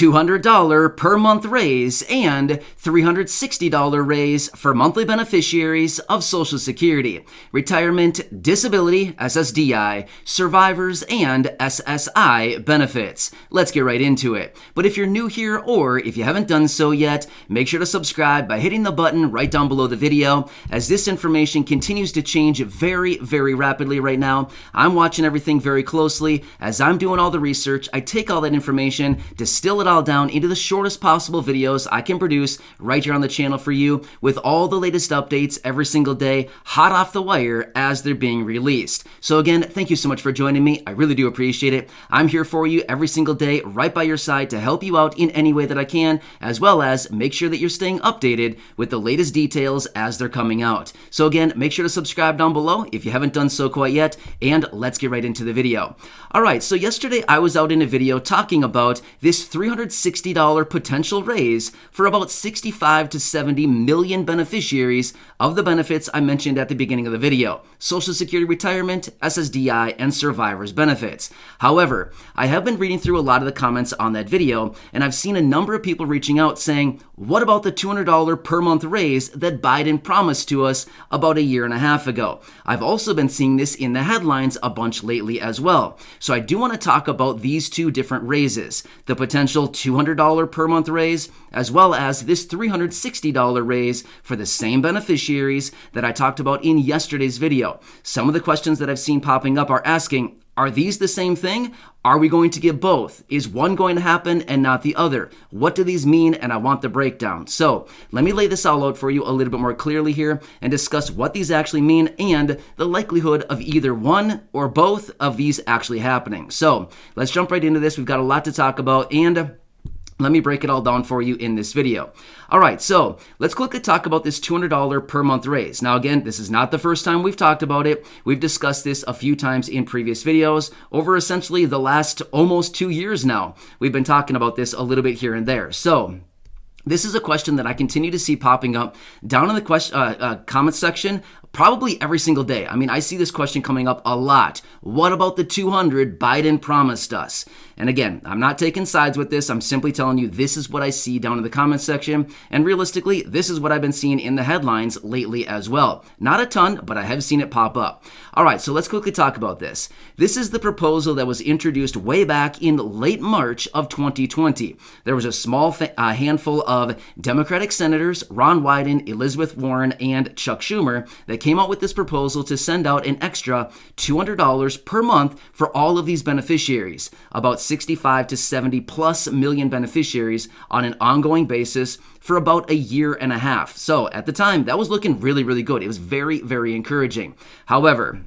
$200 per month raise and $360 raise for monthly beneficiaries of Social Security, retirement, disability, SSDI, survivors, and SSI benefits. Let's get right into it. But if you're new here or if you haven't done so yet, make sure to subscribe by hitting the button right down below the video, as this information continues to change very, very rapidly right now. I'm watching everything very closely. As I'm doing all the research, I take all that information, distill it all down into the shortest possible videos I can produce right here on the channel for you, with all the latest updates every single day, hot off the wire as they're being released. So again, thank you so much for joining me. I really do appreciate it. I'm here for you every single day, right by your side, to help you out in any way that I can, as well as make sure that you're staying updated with the latest details as they're coming out. So again, make sure to subscribe down below if you haven't done so quite yet, and let's get right into the video. All right, so yesterday I was out in a video talking about this $360 potential raise for about 65 to 70 million beneficiaries of the benefits I mentioned at the beginning of the video: Social Security, retirement, SSDI, and survivors benefits. However, I have been reading through a lot of the comments on that video, and I've seen a number of people reaching out saying, what about the $200 per month raise that Biden promised to us about a year and a half ago? I've also been seeing this in the headlines a bunch lately as well. So I do want to talk about these two different raises: the potential $200 per month raise, as well as this $360 raise for the same beneficiaries that I talked about in yesterday's video. Some of the questions that I've seen popping up are asking, are these the same thing? Are we going to get both? Is one going to happen and not the other? What do these mean? And I want the breakdown. So let me lay this all out for you a little bit more clearly here and discuss what these actually mean and the likelihood of either one or both of these actually happening. So let's jump right into this. We've got a lot to talk about, and let me break it all down for you in this video. All right, so let's quickly talk about this $200 per month raise. Now again, this is not the first time we've talked about it. We've discussed this a few times in previous videos over essentially the last almost 2 years now. We've been talking about this a little bit here and there. So this is a question that I continue to see popping up down in the comment section probably every single day. I mean, I see this question coming up a lot. What about the 200 Biden promised us? And again, I'm not taking sides with this. I'm simply telling you this is what I see down in the comment section. And realistically, this is what I've been seeing in the headlines lately as well. Not a ton, but I have seen it pop up. All right, so let's quickly talk about this. This is the proposal that was introduced way back in late March of 2020. There was a small handful of Democratic senators, Ron Wyden, Elizabeth Warren, and Chuck Schumer, that came out with this proposal to send out an extra $200 per month for all of these beneficiaries, about 65 to 70 plus million beneficiaries on an ongoing basis for about a year and a half. So at the time, that was looking really, really good. It was very, very encouraging. However,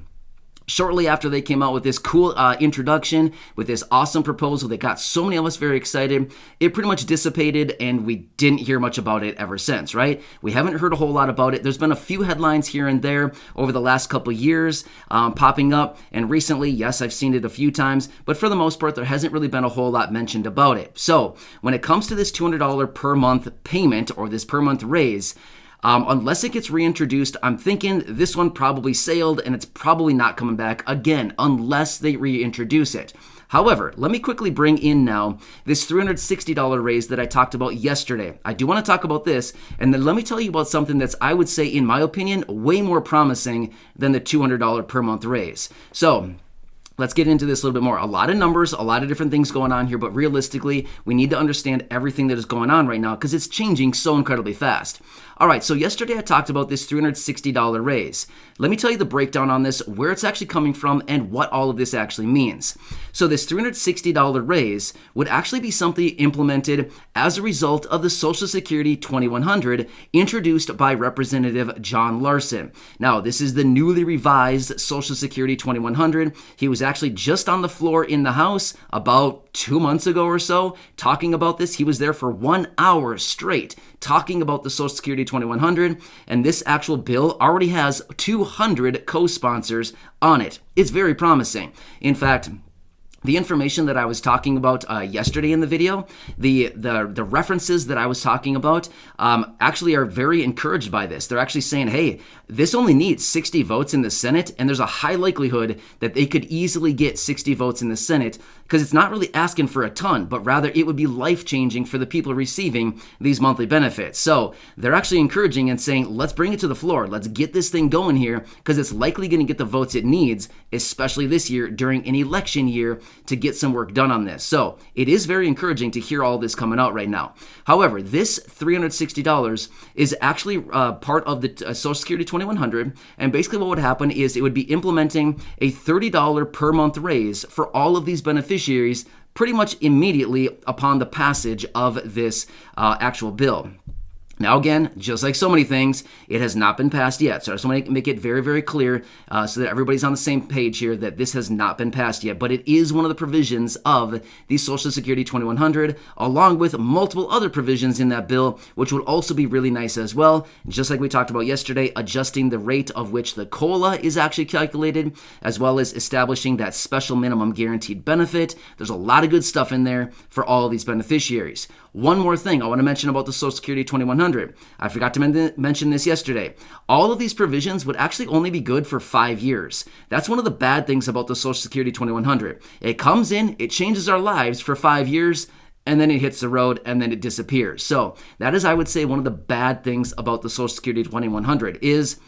shortly after they came out with this cool introduction, with this awesome proposal that got so many of us very excited, it pretty much dissipated and we didn't hear much about it ever since, right? We haven't heard a whole lot about it. There's been a few headlines here and there over the last couple of years popping up, and recently, yes, I've seen it a few times, but for the most part, there hasn't really been a whole lot mentioned about it. So when it comes to this $200 per month payment or this per month raise, unless it gets reintroduced, I'm thinking this one probably sailed and it's probably not coming back again unless they reintroduce it. However, let me quickly bring in now this $360 raise that I talked about yesterday. I do want to talk about this, and then let me tell you about something that's, I would say, in my opinion, way more promising than the $200 per month raise. So let's get into this a little bit more. A lot of numbers, a lot of different things going on here, but realistically, we need to understand everything that is going on right now because it's changing so incredibly fast. All right, so yesterday I talked about this $360 raise. Let me tell you the breakdown on this, where it's actually coming from, and what all of this actually means. So this $360 raise would actually be something implemented as a result of the Social Security 2100 introduced by Representative John Larson. Now, this is the newly revised Social Security 2100. He was actually just on the floor in the House about 2 months ago or so talking about this. He was there for 1 hour straight talking about the Social Security 2100, and this actual bill already has 200 co-sponsors on it. It's very promising. In fact, the information that I was talking about yesterday in the video, the references that I was talking about actually are very encouraged by this. They're actually saying, hey, this only needs 60 votes in the Senate, and there's a high likelihood that they could easily get 60 votes in the Senate because it's not really asking for a ton, but rather it would be life-changing for the people receiving these monthly benefits. So they're actually encouraging and saying, let's bring it to the floor. Let's get this thing going here, because it's likely going to get the votes it needs, especially this year during an election year, to get some work done on this. So it is very encouraging to hear all this coming out right now. However, this $360 is actually part of the Social Security 2100, and basically what would happen is it would be implementing a $30 per month raise for all of these beneficiaries pretty much immediately upon the passage of this actual bill. Now, again, just like so many things, it has not been passed yet. So I just want to make it very, very clear so that everybody's on the same page here that this has not been passed yet. But it is one of the provisions of the Social Security 2100, along with multiple other provisions in that bill, which would also be really nice as well. Just like we talked about yesterday, adjusting the rate of which the COLA is actually calculated, as well as establishing that special minimum guaranteed benefit. There's a lot of good stuff in there for all of these beneficiaries. One more thing I want to mention about the Social Security 2100. I forgot to mention this yesterday. All of these provisions would actually only be good for 5 years. That's one of the bad things about the Social Security 2100. It comes in, it changes our lives for 5 years, and then it hits the road, and then it disappears. So that is, I would say, one of the bad things about the Social Security 2100 is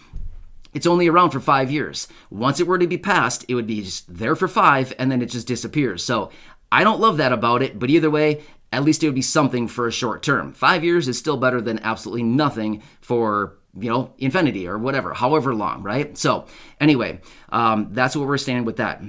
it's only around for 5 years. Once it were to be passed, it would be just there for 5, and then it just disappears. So I don't love that about it, but either way, at least it would be something for a short term. 5 years is still better than absolutely nothing for, infinity or whatever, however long, right? So anyway, that's where we're standing with that.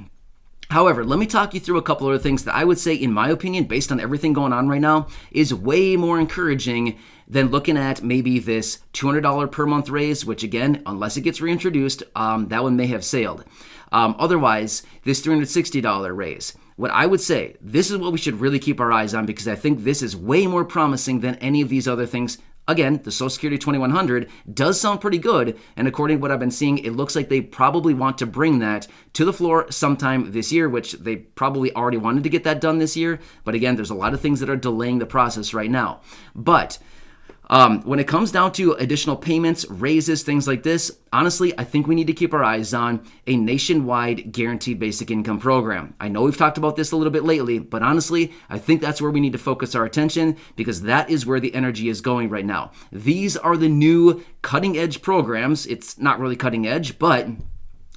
However, let me talk you through a couple other things that I would say, in my opinion, based on everything going on right now, is way more encouraging than looking at maybe this $200 per month raise, which again, unless it gets reintroduced, that one may have sailed. Otherwise, this $360 raise. What I would say, this is what we should really keep our eyes on, because I think this is way more promising than any of these other things. Again, the Social Security 2100 does sound pretty good, and according to what I've been seeing, it looks like they probably want to bring that to the floor sometime this year, which they probably already wanted to get that done this year. But again, there's a lot of things that are delaying the process right now. But when it comes down to additional payments, raises, things like this, honestly, I think we need to keep our eyes on a nationwide guaranteed basic income program. I know we've talked about this a little bit lately, but honestly, I think that's where we need to focus our attention, because that is where the energy is going right now. These are the new cutting edge programs. It's not really cutting edge, but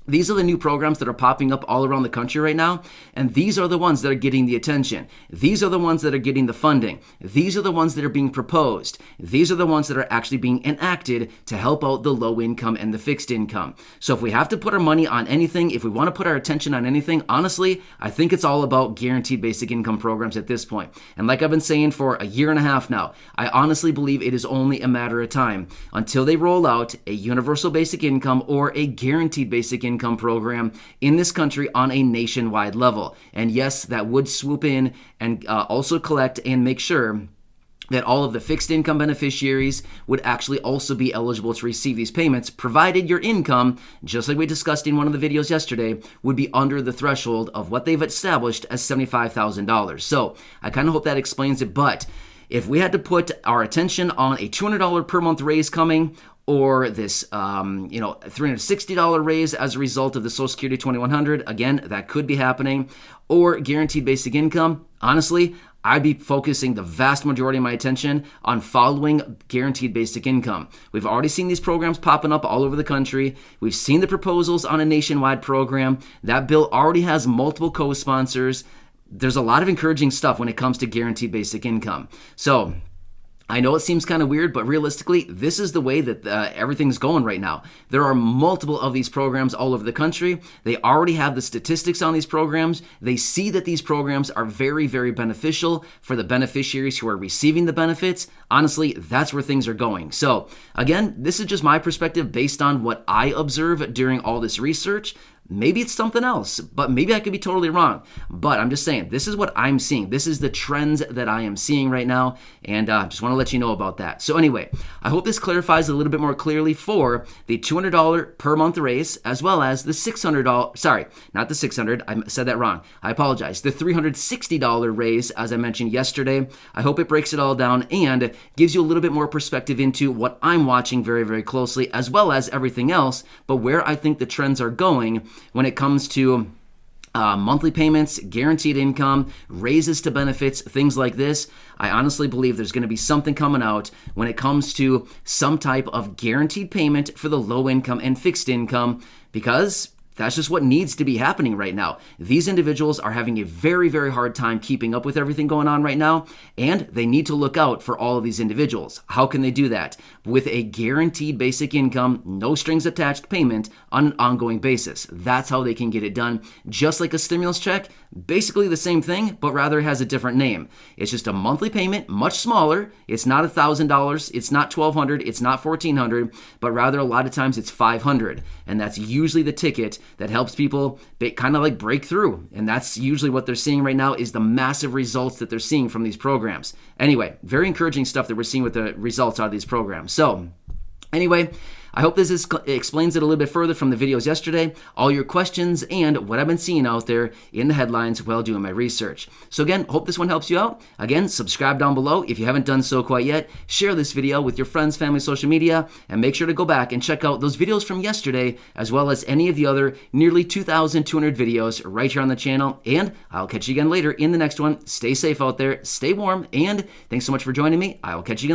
these are the new programs that are popping up all around the country right now, and these are the ones that are getting the attention. These are the ones that are getting the funding. These are the ones that are being proposed. These are the ones that are actually being enacted to help out the low income and the fixed income. So if we have to put our money on anything, if we want to put our attention on anything, honestly, I think it's all about guaranteed basic income programs at this point. And like I've been saying for a year and a half now, I honestly believe it is only a matter of time until they roll out a universal basic income or a guaranteed basic income program in this country on a nationwide level. And yes, that would swoop in and also collect and make sure that all of the fixed income beneficiaries would actually also be eligible to receive these payments, provided your income, just like we discussed in one of the videos yesterday, would be under the threshold of what they've established as $75,000. So I kind of hope that explains it. But if we had to put our attention on a $200 per month raise coming, or this $360 raise as a result of the Social Security 2100, again, that could be happening, or guaranteed basic income, honestly, I'd be focusing the vast majority of my attention on following guaranteed basic income. We've already seen these programs popping up all over the country. We've seen the proposals on a nationwide program. That bill already has multiple co-sponsors. There's a lot of encouraging stuff when it comes to guaranteed basic income. So I know it seems kind of weird, but realistically, this is the way that everything's going right now. There are multiple of these programs all over the country. They already have the statistics on these programs. They see that these programs are very, very beneficial for the beneficiaries who are receiving the benefits. Honestly, that's where things are going. So again, this is just my perspective based on what I observe during all this research. Maybe it's something else, but maybe I could be totally wrong. But I'm just saying, this is what I'm seeing. This is the trends that I am seeing right now, and just want to let you know about that. So anyway, I hope this clarifies a little bit more clearly for the $200 per month raise, as well as the $600, sorry, not the 600, I said that wrong. I apologize. The $360 raise, as I mentioned yesterday. I hope it breaks it all down and gives you a little bit more perspective into what I'm watching very, very closely, as well as everything else, but where I think the trends are going when it comes to monthly payments, guaranteed income, raises to benefits, things like this. I honestly believe there's going to be something coming out when it comes to some type of guaranteed payment for the low income and fixed income, because that's just what needs to be happening right now. These individuals are having a very, very hard time keeping up with everything going on right now, and they need to look out for all of these individuals. How can they do that? With a guaranteed basic income, no strings attached payment on an ongoing basis. That's how they can get it done. Just like a stimulus check, basically the same thing, but rather has a different name. It's just a monthly payment, much smaller. It's not $1,000, it's not $1,200, it's not $1,400, but rather a lot of times it's $500. And that's usually the ticket that helps people kind of like break through. And that's usually what they're seeing right now, is the massive results that they're seeing from these programs. Anyway, very encouraging stuff that we're seeing with the results out of these programs. So anyway, I hope this explains it a little bit further from the videos yesterday, all your questions, and what I've been seeing out there in the headlines while doing my research. So again, hope this one helps you out. Again, subscribe down below if you haven't done so quite yet. Share this video with your friends, family, social media, and make sure to go back and check out those videos from yesterday, as well as any of the other nearly 2,200 videos right here on the channel. And I'll catch you again later in the next one. Stay safe out there, stay warm, and thanks so much for joining me. I will catch you again.